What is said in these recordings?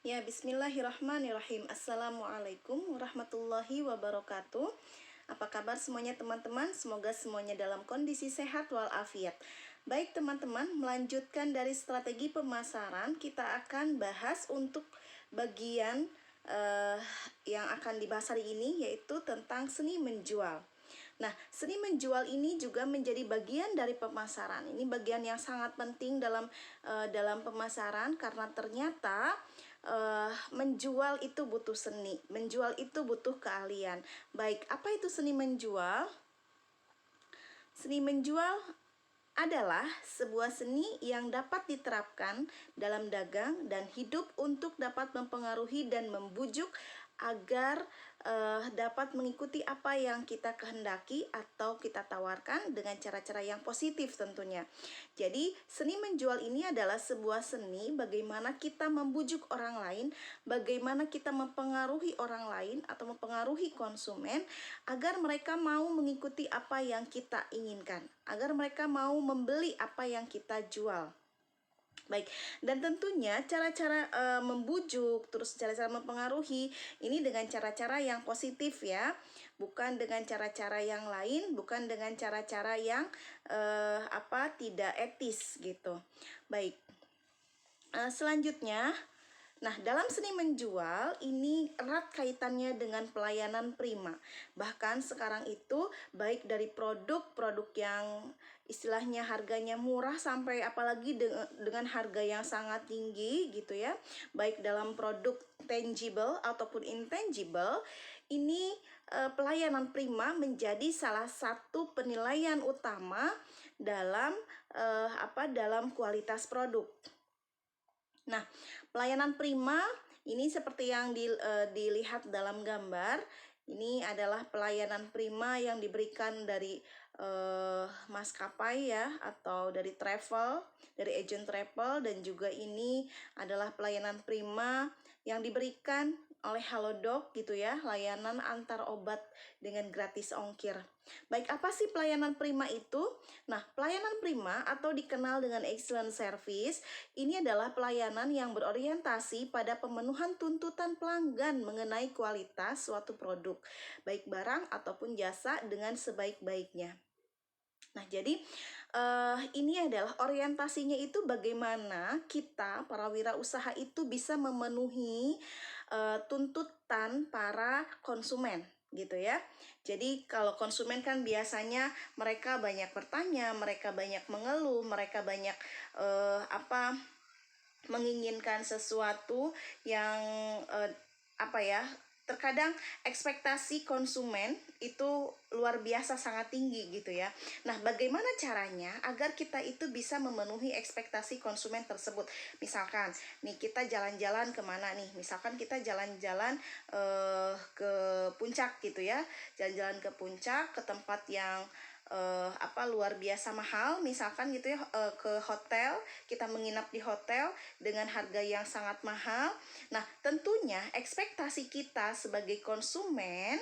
Ya, bismillahirrahmanirrahim. Assalamualaikum warahmatullahi wabarakatuh. Apa kabar semuanya teman-teman? Semoga semuanya dalam kondisi sehat walafiat. Baik teman-teman, melanjutkan dari strategi pemasaran, kita akan bahas untuk bagian yang akan dibahas hari ini, yaitu tentang seni menjual. Nah, seni menjual ini juga menjadi bagian dari pemasaran. Ini bagian yang sangat penting dalam pemasaran karena ternyata menjual itu butuh seni, menjual itu butuh keahlian. Baik, apa itu seni menjual? Seni menjual adalah sebuah seni yang dapat diterapkan dalam dagang dan hidup untuk dapat mempengaruhi dan membujuk agar dapat mengikuti apa yang kita kehendaki atau kita tawarkan dengan cara-cara yang positif tentunya. Jadi seni menjual ini adalah sebuah seni bagaimana kita membujuk orang lain, bagaimana kita mempengaruhi orang lain atau mempengaruhi konsumen agar mereka mau mengikuti apa yang kita inginkan, agar mereka mau membeli apa yang kita jual. Baik, dan tentunya cara-cara membujuk, terus cara-cara mempengaruhi ini dengan cara-cara yang positif ya, bukan dengan cara-cara yang lain, bukan dengan cara-cara yang tidak etis gitu. Baik, selanjutnya, nah, dalam seni menjual ini erat kaitannya dengan pelayanan prima. Bahkan sekarang itu baik dari produk-produk yang istilahnya harganya murah sampai apalagi dengan harga yang sangat tinggi gitu ya. Baik dalam produk tangible ataupun intangible, ini pelayanan prima menjadi salah satu penilaian utama dalam dalam kualitas produk. Nah, pelayanan prima ini seperti yang dilihat dalam gambar. Ini adalah pelayanan prima yang diberikan dari maskapai ya, atau dari travel, dari agent travel, dan juga ini adalah pelayanan prima yang diberikan oleh Halodoc gitu ya, layanan antar obat dengan gratis ongkir. Baik, apa sih pelayanan prima itu? Nah, pelayanan prima atau dikenal dengan excellent service ini adalah pelayanan yang berorientasi pada pemenuhan tuntutan pelanggan mengenai kualitas suatu produk, baik barang ataupun jasa dengan sebaik-baiknya. Nah, jadi ini adalah orientasinya itu bagaimana kita para wirausaha itu bisa memenuhi tuntutan para konsumen gitu ya. Jadi kalau konsumen kan biasanya mereka banyak bertanya, mereka banyak mengeluh, mereka banyak menginginkan sesuatu yang terkadang ekspektasi konsumen itu luar biasa sangat tinggi gitu ya. Nah, bagaimana caranya agar kita itu bisa memenuhi ekspektasi konsumen tersebut? Misalkan nih kita jalan-jalan kemana nih? Misalkan kita jalan-jalan ke puncak gitu ya, jalan-jalan ke puncak, ke tempat yang luar biasa mahal, misalkan gitu ya, ke hotel, kita menginap di hotel dengan harga yang sangat mahal. Nah, tentunya ekspektasi kita sebagai konsumen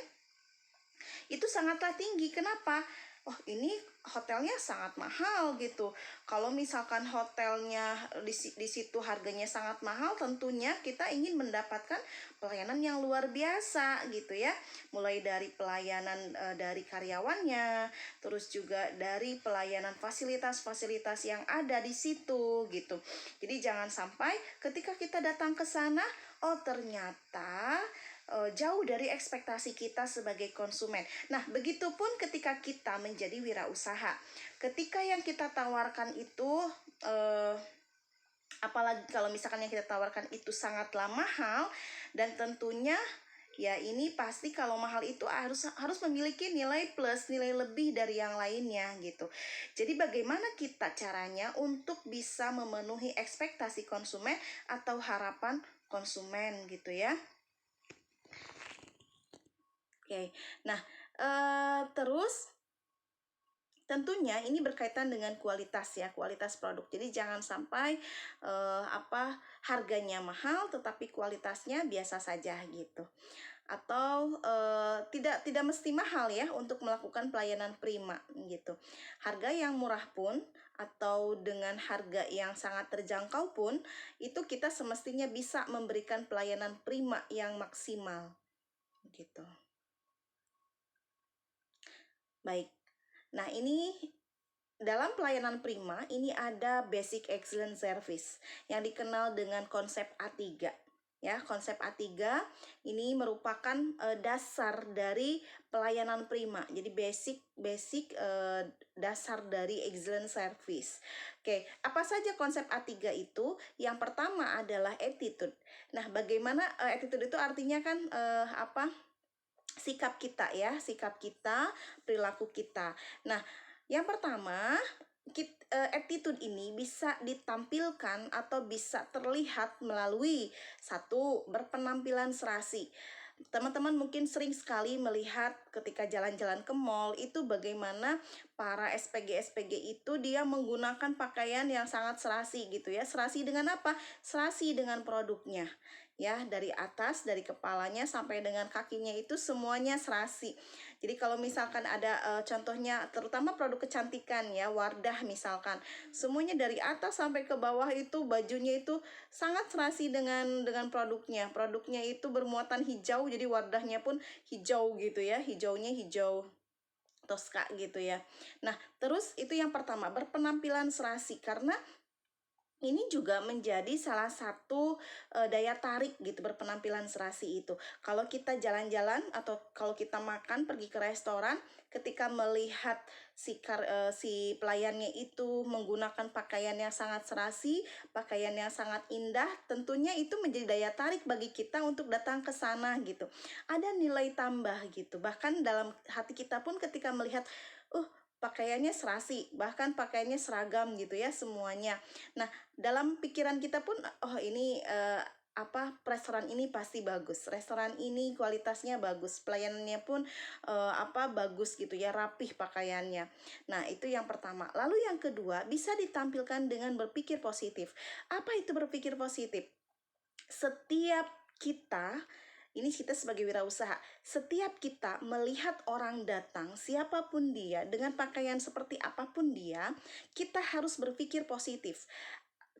itu sangatlah tinggi. Kenapa? Oh, ini hotelnya sangat mahal gitu. Kalau misalkan hotelnya di situ harganya sangat mahal, tentunya kita ingin mendapatkan pelayanan yang luar biasa gitu ya. Mulai dari pelayanan dari karyawannya, terus juga dari pelayanan fasilitas-fasilitas yang ada di situ gitu. Jadi jangan sampai ketika kita datang ke sana, oh ternyata jauh dari ekspektasi kita sebagai konsumen. Nah, begitupun ketika kita menjadi wirausaha. Ketika yang kita tawarkan itu apalagi kalau misalkan yang kita tawarkan itu sangatlah mahal, dan tentunya ya ini pasti kalau mahal itu harus memiliki nilai plus, nilai lebih dari yang lainnya gitu. Jadi bagaimana kita caranya untuk bisa memenuhi ekspektasi konsumen atau harapan konsumen gitu ya. Oke, nah terus tentunya ini berkaitan dengan kualitas ya, kualitas produk. Jadi jangan sampai harganya mahal tetapi kualitasnya biasa saja gitu. Atau tidak mesti mahal ya untuk melakukan pelayanan prima gitu. Harga yang murah pun atau dengan harga yang sangat terjangkau pun, itu kita semestinya bisa memberikan pelayanan prima yang maksimal gitu. Baik. Nah, ini dalam pelayanan prima ini ada basic excellent service yang dikenal dengan konsep A3. Ya, konsep A3 ini merupakan dasar dari pelayanan prima. Jadi basic dasar dari excellent service. Oke, apa saja konsep A3 itu? Yang pertama adalah attitude. Nah, bagaimana attitude itu artinya kan sikap kita ya, sikap kita, perilaku kita. Nah, yang pertama, attitude ini bisa ditampilkan atau bisa terlihat melalui satu, berpenampilan serasi. Teman-teman mungkin sering sekali melihat ketika jalan-jalan ke mall itu bagaimana para SPG-SPG itu dia menggunakan pakaian yang sangat serasi gitu ya. Serasi dengan apa? Serasi dengan produknya. Ya, dari atas, dari kepalanya sampai dengan kakinya itu semuanya serasi. Jadi kalau misalkan ada contohnya terutama produk kecantikan ya, Wardah misalkan, semuanya dari atas sampai ke bawah itu bajunya itu sangat serasi dengan produknya. Produknya itu bermuatan hijau, jadi Wardahnya pun hijau gitu ya, hijaunya hijau toska gitu ya. Nah, terus itu yang pertama, berpenampilan serasi, karena ini juga menjadi salah satu daya tarik gitu, berpenampilan serasi itu. Kalau kita jalan-jalan atau kalau kita makan pergi ke restoran, ketika melihat si pelayannya itu menggunakan pakaian yang sangat serasi, pakaian yang sangat indah, tentunya itu menjadi daya tarik bagi kita untuk datang ke sana gitu. Ada nilai tambah gitu. Bahkan dalam hati kita pun ketika melihat pakaiannya serasi, bahkan pakaiannya seragam gitu ya semuanya. Nah, dalam pikiran kita pun ini restoran ini pasti bagus, restoran ini kualitasnya bagus, pelayanannya pun bagus gitu ya, rapih pakaiannya. Nah, itu yang pertama. Lalu yang kedua, bisa ditampilkan dengan berpikir positif. Apa itu berpikir positif? Setiap kita, ini kita sebagai wirausaha, setiap kita melihat orang datang, siapapun dia, dengan pakaian seperti apapun dia, kita harus berpikir positif.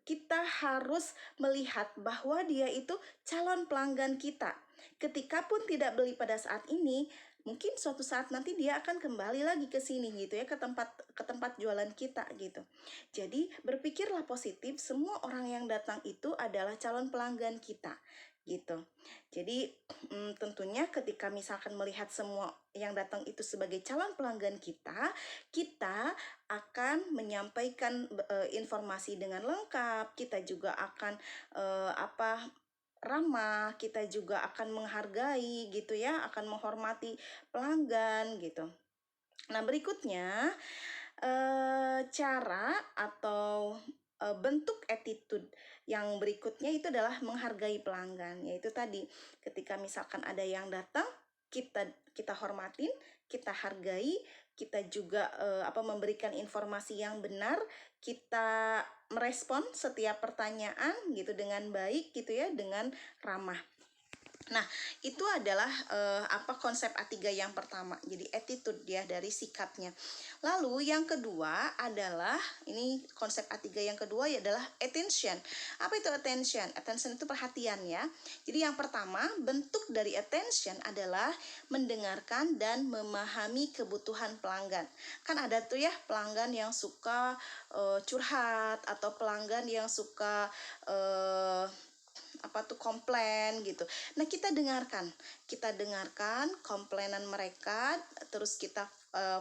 Kita harus melihat bahwa dia itu calon pelanggan kita. Ketika pun tidak beli pada saat ini, mungkin suatu saat nanti dia akan kembali lagi ke sini gitu ya, ke tempat jualan kita gitu. Jadi berpikirlah positif, semua orang yang datang itu adalah calon pelanggan kita gitu. Jadi tentunya ketika misalkan melihat semua yang datang itu sebagai calon pelanggan kita, kita akan menyampaikan informasi dengan lengkap, kita juga akan ramah, kita juga akan menghargai gitu ya, akan menghormati pelanggan gitu. Nah, berikutnya cara atau bentuk attitude yang berikutnya itu adalah menghargai pelanggan, yaitu tadi ketika misalkan ada yang datang, kita hormatin, kita hargai, kita juga memberikan informasi yang benar, kita merespon setiap pertanyaan gitu dengan baik gitu ya, dengan ramah. Nah, itu adalah konsep A3 yang pertama. Jadi attitude ya, dari sikapnya. Lalu yang kedua adalah, ini konsep A3 yang kedua adalah attention. Apa itu attention? Attention itu perhatian ya. Jadi yang pertama, bentuk dari attention adalah mendengarkan dan memahami kebutuhan pelanggan. Kan ada tuh ya pelanggan yang suka curhat, atau pelanggan yang suka komplain gitu. Nah, kita dengarkan komplainan mereka, terus kita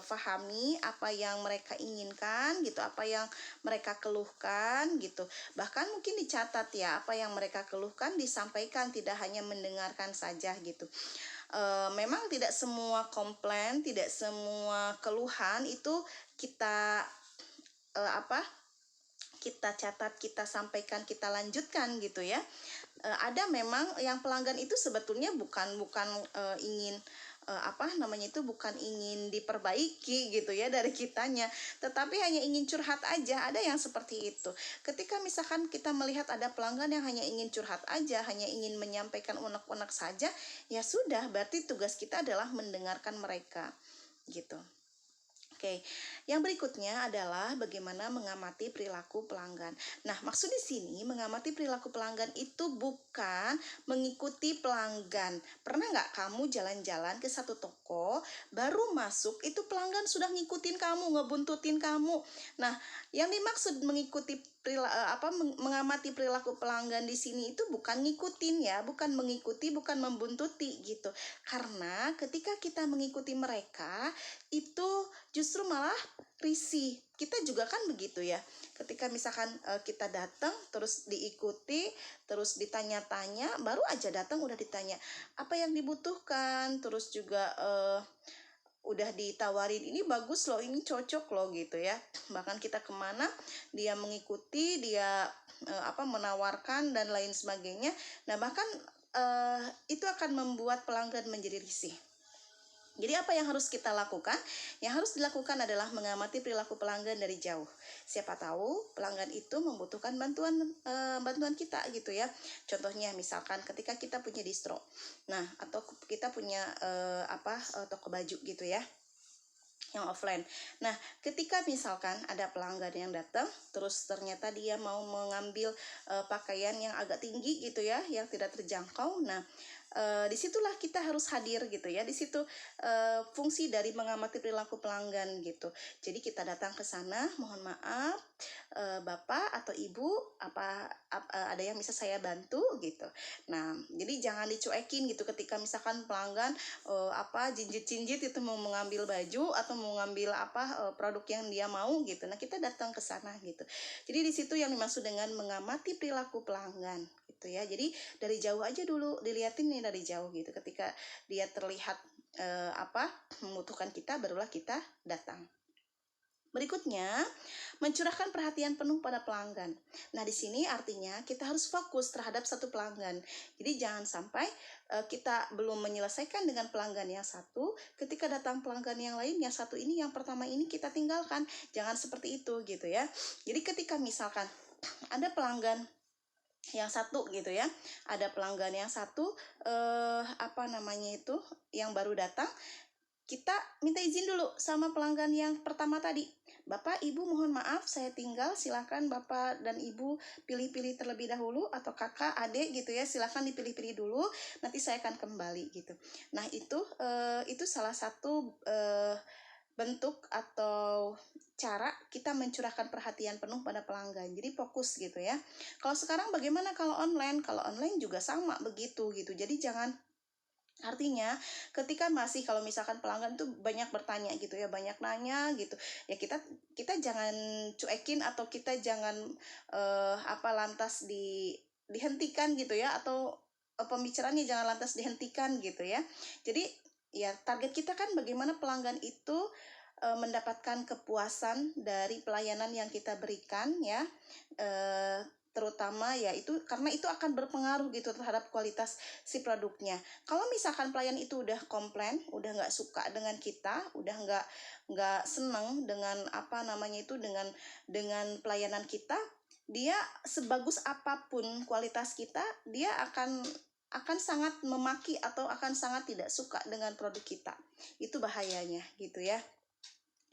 pahami apa yang mereka inginkan gitu, apa yang mereka keluhkan gitu. Bahkan mungkin dicatat ya, apa yang mereka keluhkan disampaikan, tidak hanya mendengarkan saja gitu. Memang tidak semua komplain, tidak semua keluhan itu kita kita catat, kita sampaikan, kita lanjutkan gitu ya. Ada memang yang pelanggan itu sebetulnya bukan ingin bukan ingin diperbaiki gitu ya dari kitanya, tetapi hanya ingin curhat aja. Ada yang seperti itu. Ketika misalkan kita melihat ada pelanggan yang hanya ingin curhat aja, hanya ingin menyampaikan unek-unek saja, ya sudah, berarti tugas kita adalah mendengarkan mereka gitu. Oke, yang berikutnya adalah bagaimana mengamati perilaku pelanggan. Nah, maksud di sini mengamati perilaku pelanggan itu bukan mengikuti pelanggan. Pernah nggak kamu jalan-jalan ke satu toko, baru masuk itu pelanggan sudah ngikutin kamu, ngebuntutin kamu. Nah, yang dimaksud mengamati perilaku pelanggan di sini itu bukan ngikutin ya, bukan mengikuti, bukan membuntuti gitu. Karena ketika kita mengikuti mereka, itu justru malah risih. Kita juga kan begitu ya, ketika misalkan kita datang terus diikuti, terus ditanya-tanya, baru aja datang udah ditanya apa yang dibutuhkan, terus juga udah ditawarin ini bagus loh, ini cocok loh gitu ya. Bahkan kita kemana dia mengikuti, dia menawarkan dan lain sebagainya. Nah bahkan itu akan membuat pelanggan menjadi risih. Jadi apa yang harus kita lakukan? Yang harus dilakukan adalah mengamati perilaku pelanggan dari jauh. Siapa tahu pelanggan itu membutuhkan bantuan kita gitu ya. Contohnya misalkan ketika kita punya distro. Nah, atau kita punya toko baju gitu ya, yang offline. Nah, ketika misalkan ada pelanggan yang datang, terus ternyata dia mau mengambil pakaian yang agak tinggi gitu ya, yang tidak terjangkau. Nah, disitulah kita harus hadir gitu ya. Di situ fungsi dari mengamati perilaku pelanggan gitu. Jadi kita datang ke sana, mohon maaf, Bapak atau Ibu, ada yang bisa saya bantu gitu. Nah, jadi jangan dicuekin gitu ketika misalkan pelanggan jinjit-jinjit itu mau mengambil baju atau mau mengambil produk yang dia mau gitu. Nah, kita datang ke sana gitu. Jadi di situ yang dimaksud dengan mengamati perilaku pelanggan gitu ya. Jadi dari jauh aja dulu dilihatin nih dari jauh gitu. Ketika dia terlihat membutuhkan kita, barulah kita datang. Berikutnya, mencurahkan perhatian penuh pada pelanggan. Nah, di sini artinya kita harus fokus terhadap satu pelanggan. Jadi jangan sampai kita belum menyelesaikan dengan pelanggan yang satu, ketika datang pelanggan yang lain, yang satu ini, yang pertama ini kita tinggalkan. Jangan seperti itu gitu ya. Jadi ketika misalkan ada pelanggan yang satu gitu ya, ada pelanggan yang satu yang baru datang, kita minta izin dulu sama pelanggan yang pertama tadi. Bapak, Ibu mohon maaf saya tinggal, silakan Bapak dan Ibu pilih-pilih terlebih dahulu, atau kakak, adik gitu ya, silakan dipilih-pilih dulu, nanti saya akan kembali gitu. Nah itu salah satu bentuk atau cara kita mencurahkan perhatian penuh pada pelanggan. Jadi fokus gitu ya. Kalau sekarang bagaimana kalau online? Kalau online juga sama begitu gitu. Jadi artinya ketika kalau misalkan pelanggan tuh banyak bertanya gitu ya, banyak nanya gitu ya, kita jangan cuekin atau kita jangan lantas dihentikan gitu ya, atau pembicaraannya jangan lantas dihentikan gitu ya. Jadi ya target kita kan bagaimana pelanggan itu mendapatkan kepuasan dari pelayanan yang kita berikan ya, terutama ya itu karena itu akan berpengaruh gitu terhadap kualitas si produknya. Kalau misalkan pelayan itu udah komplain, udah nggak suka dengan kita, udah nggak senang dengan dengan pelayanan kita, dia sebagus apapun kualitas kita, dia akan sangat memaki atau akan sangat tidak suka dengan produk kita. Itu bahayanya gitu ya.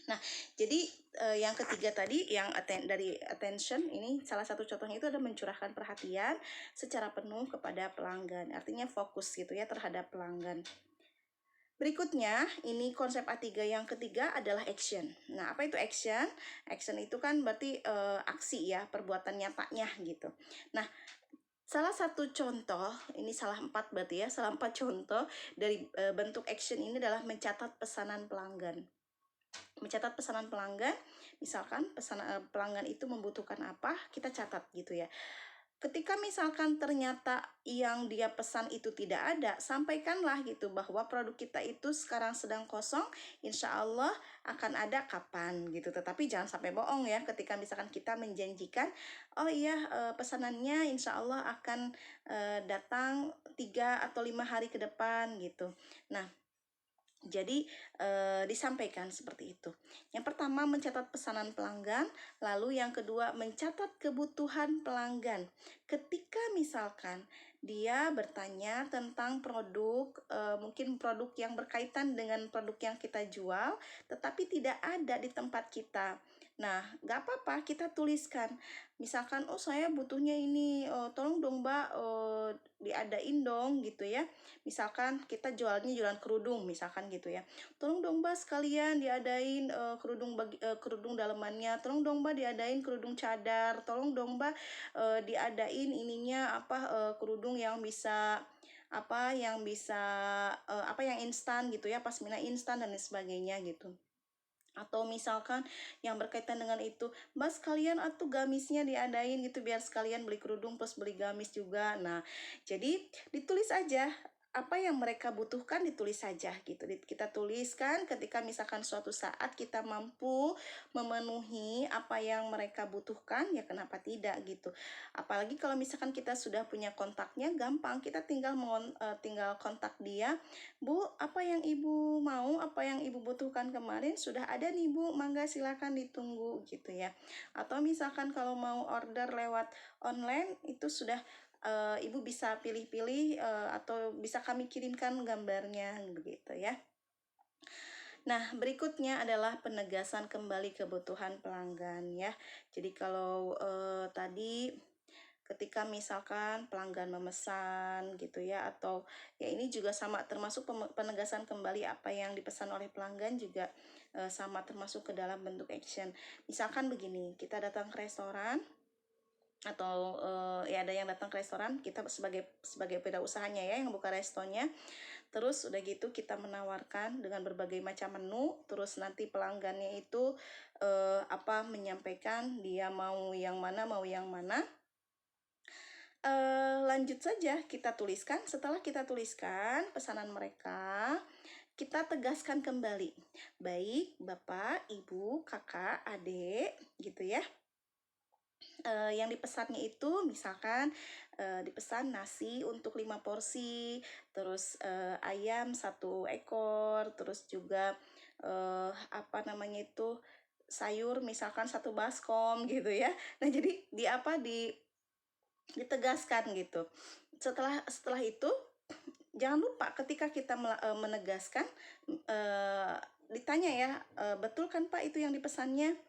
Nah, jadi yang ketiga tadi yang dari attention ini, salah satu contohnya itu adalah mencurahkan perhatian secara penuh kepada pelanggan. Artinya fokus gitu ya terhadap pelanggan. Berikutnya, ini konsep A3 yang ketiga adalah action. Nah, apa itu action? Action itu kan berarti aksi ya, perbuatan nyatanya gitu. Nah, salah satu contoh, ini salah 4 berarti ya, salah 4 contoh dari bentuk action ini adalah mencatat pesanan pelanggan. Mencatat pesanan pelanggan, misalkan pelanggan itu membutuhkan apa, kita catat gitu ya. Ketika misalkan ternyata yang dia pesan itu tidak ada, sampaikanlah gitu bahwa produk kita itu sekarang sedang kosong, insya Allah akan ada kapan gitu. Tetapi jangan sampai bohong ya, ketika misalkan kita menjanjikan, oh iya pesanannya insya Allah akan datang 3 atau 5 hari ke depan gitu. Nah, jadi disampaikan seperti itu. Yang pertama mencatat pesanan pelanggan, lalu yang kedua mencatat kebutuhan pelanggan. Ketika misalkan Dia bertanya tentang produk, mungkin produk yang berkaitan dengan produk yang kita jual, tetapi tidak ada di tempat kita. Nah, nggak apa-apa, kita tuliskan. Misalkan, oh saya butuhnya ini, tolong dong Mbak, diadain dong gitu ya. Misalkan kita jualan kerudung, misalkan gitu ya. Tolong dong Mbak sekalian diadain kerudung dalemannya. Tolong dong Mbak diadain kerudung cadar. Tolong dong Mbak diadain ininya kerudung yang bisa yang instan gitu ya, pasmina instan dan lain sebagainya gitu. Atau misalkan yang berkaitan dengan itu, Mbak sekalian atuh gamisnya diadain gitu biar sekalian beli kerudung plus beli gamis juga. Nah, jadi ditulis aja apa yang mereka butuhkan, ditulis saja gitu. Kita tuliskan ketika misalkan suatu saat kita mampu memenuhi apa yang mereka butuhkan, ya kenapa tidak gitu. Apalagi kalau misalkan kita sudah punya kontaknya, gampang, kita tinggal kontak dia. Bu, apa yang ibu mau, apa yang ibu butuhkan kemarin sudah ada nih Bu, mangga silakan ditunggu gitu ya. Atau misalkan kalau mau order lewat online, itu sudah ibu bisa pilih-pilih atau bisa kami kirimkan gambarnya begitu ya. Nah, berikutnya adalah penegasan kembali kebutuhan pelanggan ya. Jadi kalau tadi ketika misalkan pelanggan memesan gitu ya, atau ya ini juga sama termasuk penegasan kembali apa yang dipesan oleh pelanggan juga sama termasuk ke dalam bentuk action. Misalkan begini, kita datang ke restoran atau ya ada yang datang ke restoran, kita sebagai pengusaha ya yang buka restonya, terus udah gitu kita menawarkan dengan berbagai macam menu, terus nanti pelanggannya itu menyampaikan dia mau yang mana. Lanjut saja kita tuliskan. Setelah kita tuliskan pesanan mereka, kita tegaskan kembali, baik Bapak, Ibu, Kakak, Adik gitu ya. Yang dipesannya itu misalkan dipesan nasi untuk 5 porsi, terus ayam 1 ekor, terus juga sayur misalkan 1 baskom gitu ya. Nah, jadi ditegaskan gitu. Setelah itu jangan lupa ketika kita menegaskan ditanya ya, betul kan Pak itu yang dipesannya?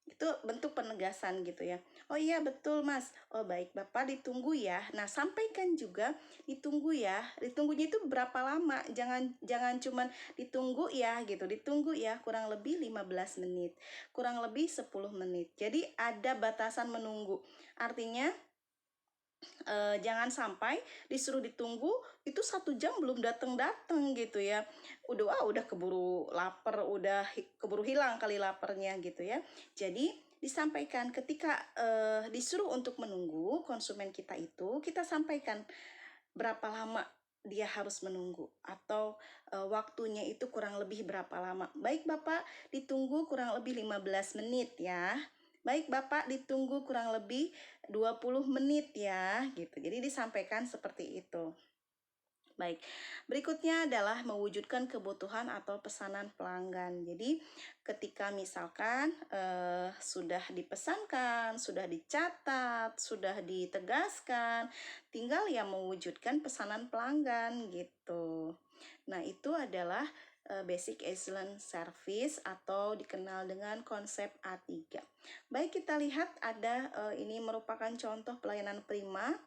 Itu bentuk penegasan gitu ya. Oh iya betul Mas. Oh baik Bapak, ditunggu ya. Nah, sampaikan juga ditunggu ya. Ditunggunya itu berapa lama? Jangan cuman ditunggu ya gitu. Ditunggu ya kurang lebih 15 menit. Kurang lebih 10 menit. Jadi ada batasan menunggu. Artinya jangan sampai disuruh ditunggu itu 1 jam belum datang gitu ya. Udah keburu lapar, udah keburu hilang kali laparnya gitu ya. Jadi disampaikan ketika disuruh untuk menunggu konsumen kita itu, kita sampaikan berapa lama dia harus menunggu atau waktunya itu kurang lebih berapa lama. Baik Bapak, ditunggu kurang lebih 15 menit ya. Baik Bapak, ditunggu kurang lebih 20 menit ya gitu. Jadi disampaikan seperti itu. Baik, berikutnya adalah mewujudkan kebutuhan atau pesanan pelanggan. Jadi ketika misalkan sudah dipesankan, sudah dicatat, sudah ditegaskan, tinggal ya mewujudkan pesanan pelanggan gitu. Nah, itu adalah basic excellent service atau dikenal dengan konsep A3. Baik, kita lihat ada ini merupakan contoh pelayanan prima.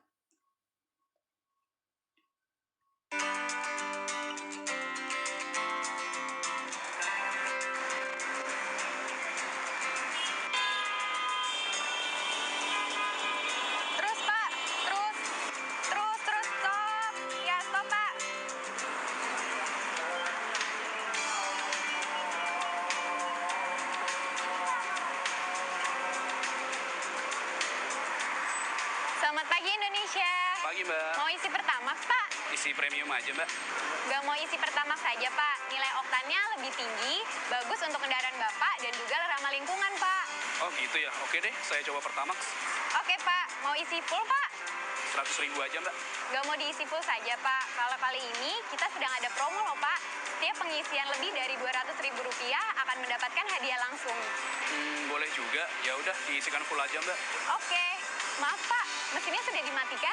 Selamat pagi Indonesia. Pagi Mbak. Mau isi Pertamax Pak? Isi premium aja Mbak. Gak mau isi Pertamax saja Pak. Nilai oktannya lebih tinggi, bagus untuk kendaraan Bapak dan juga ramah lingkungan Pak. Oh gitu ya, oke deh saya coba Pertamax. Oke Pak, mau isi full Pak? 100.000 aja Mbak. Gak mau diisi full saja Pak. Kalau kali ini kita sedang ada promo loh Pak. Setiap pengisian lebih dari Rp200.000 akan mendapatkan hadiah langsung. Boleh juga. Ya udah diisikan full aja Mbak. Oke. Maaf Pak, mesinnya sudah dimatikan?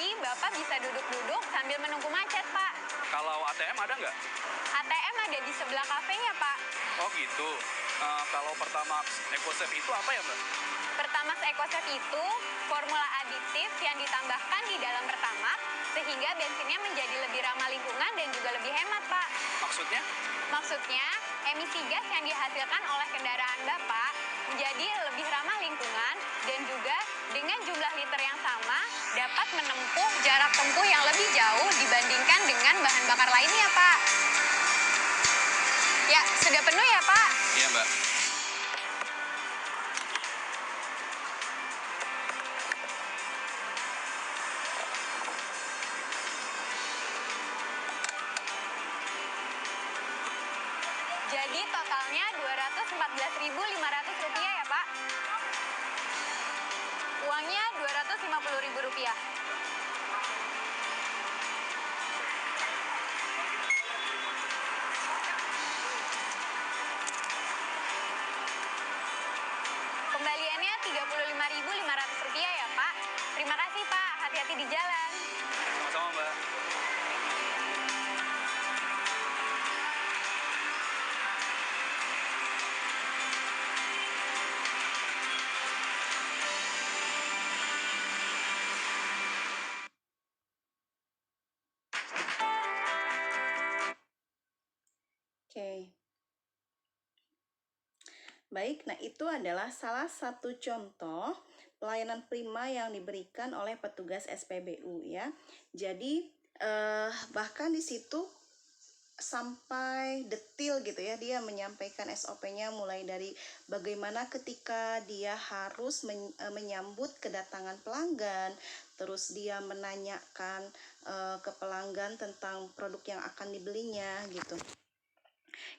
Jadi Bapak bisa duduk-duduk sambil menunggu macet, Pak. Kalau ATM ada nggak? ATM ada di sebelah kafenya, Pak. Oh gitu. Kalau Pertamax EcoSave itu apa ya, Mbak? Pertamax EcoSave itu formula aditif yang ditambahkan di dalam Pertamax sehingga bensinnya menjadi lebih ramah lingkungan dan juga lebih hemat, Pak. Maksudnya? Maksudnya, emisi gas yang dihasilkan oleh kendaraan Bapak menjadi lebih ramah lingkungan dan juga dengan jumlah liter yang sama dapat menempuh jarak tempuh yang lebih jauh dibandingkan dengan bahan bakar lainnya, Pak. Ya, sudah penuh ya, Pak? Iya, Mbak. Jadi totalnya Rp214.500 ya, Pak? Uangnya Rp250.000. Kembaliannya Rp35.500 ya, Pak? Terima kasih, Pak. Hati-hati di jalan. Sama-sama, Mbak. Oke. Baik, nah itu adalah salah satu contoh pelayanan prima yang diberikan oleh petugas SPBU ya. Jadi bahkan di situ sampai detil gitu ya, dia menyampaikan SOP-nya mulai dari bagaimana ketika dia harus menyambut kedatangan pelanggan, terus dia menanyakan ke pelanggan tentang produk yang akan dibelinya gitu.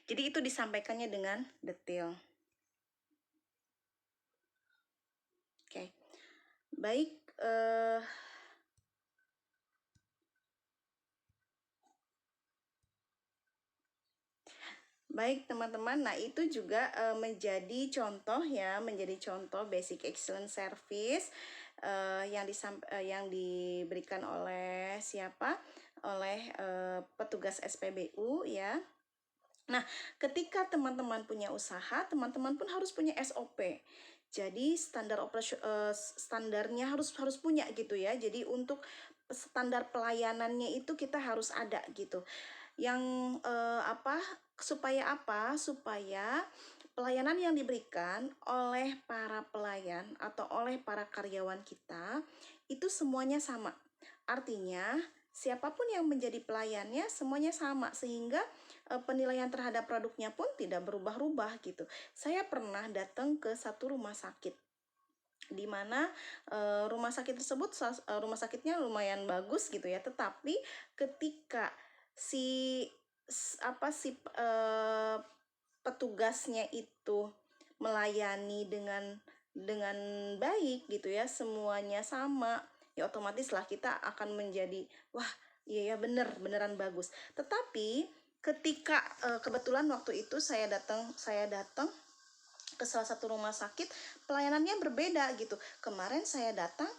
Jadi itu disampaikannya dengan detil. Oke, baik. Baik teman-teman, nah itu juga menjadi contoh ya, menjadi contoh basic excellence service yang diberikan oleh siapa? Oleh petugas SPBU ya. Nah, ketika teman-teman punya usaha, teman-teman pun harus punya SOP. Jadi standarnya harus punya gitu ya. Jadi untuk standar pelayanannya itu kita harus ada gitu. Yang supaya apa? Supaya pelayanan yang diberikan oleh para pelayan atau oleh para karyawan kita itu semuanya sama. Artinya, siapapun yang menjadi pelayannya semuanya sama sehingga penilaian terhadap produknya pun tidak berubah-ubah gitu. Saya pernah datang ke satu rumah sakit di mana rumah sakit tersebut rumah sakitnya lumayan bagus gitu ya, tetapi ketika si petugasnya itu melayani dengan baik gitu ya, semuanya sama, ya otomatis lah kita akan menjadi wah iya ya beneran bagus. Tetapi ketika kebetulan waktu itu saya datang ke salah satu rumah sakit, pelayanannya berbeda gitu. Kemarin saya datang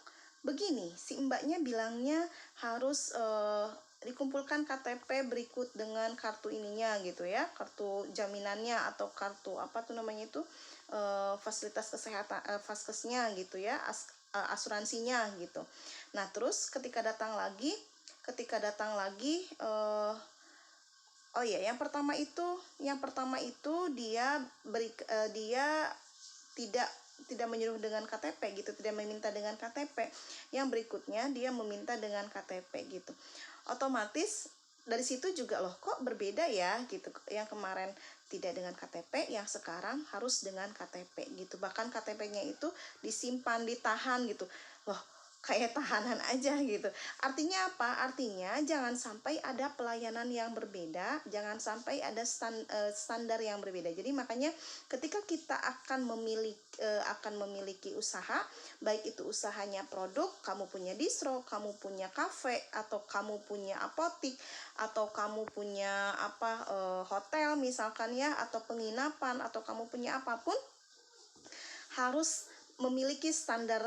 begini, si mbaknya bilangnya harus dikumpulkan KTP berikut dengan kartu ininya gitu ya, kartu jaminannya atau kartu apa tuh namanya itu, fasilitas kesehatan, faskesnya gitu ya, asuransinya gitu. Nah terus ketika datang lagi oh iya, yang pertama itu dia tidak menyuruh dengan KTP gitu, tidak meminta dengan KTP. Yang berikutnya dia meminta dengan KTP gitu. Otomatis dari situ juga loh kok berbeda ya gitu. Yang kemarin tidak dengan KTP, yang sekarang harus dengan KTP gitu. Bahkan KTP-nya itu disimpan, ditahan gitu. Loh, kayak tahanan aja gitu. Artinya apa? Artinya jangan sampai ada pelayanan yang berbeda, jangan sampai ada standar yang berbeda. Jadi makanya ketika kita akan memiliki usaha, baik itu usahanya produk, kamu punya distro, kamu punya kafe, atau kamu punya apotik, atau kamu punya hotel misalkan ya, atau penginapan, atau kamu punya apapun, harus memiliki standar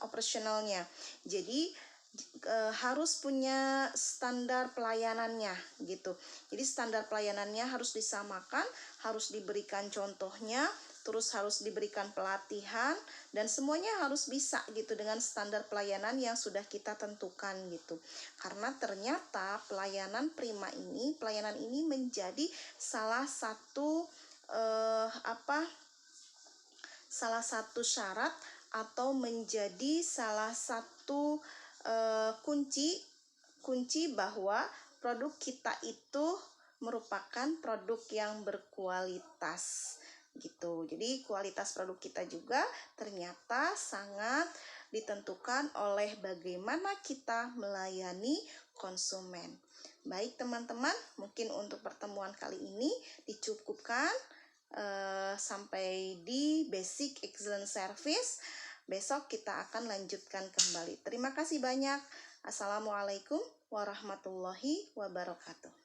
operasionalnya. Jadi harus punya standar pelayanannya gitu. Jadi standar pelayanannya harus disamakan, harus diberikan contohnya, terus harus diberikan pelatihan, dan semuanya harus bisa gitu dengan standar pelayanan yang sudah kita tentukan gitu. Karena ternyata pelayanan ini menjadi salah satu syarat atau menjadi salah satu kunci bahwa produk kita itu merupakan produk yang berkualitas gitu. Jadi kualitas produk kita juga ternyata sangat ditentukan oleh bagaimana kita melayani konsumen. Baik teman-teman, mungkin untuk pertemuan kali ini dicukupkan sampai di basic excellent service. Besok kita akan lanjutkan kembali. Terima kasih banyak. Assalamualaikum warahmatullahi wabarakatuh.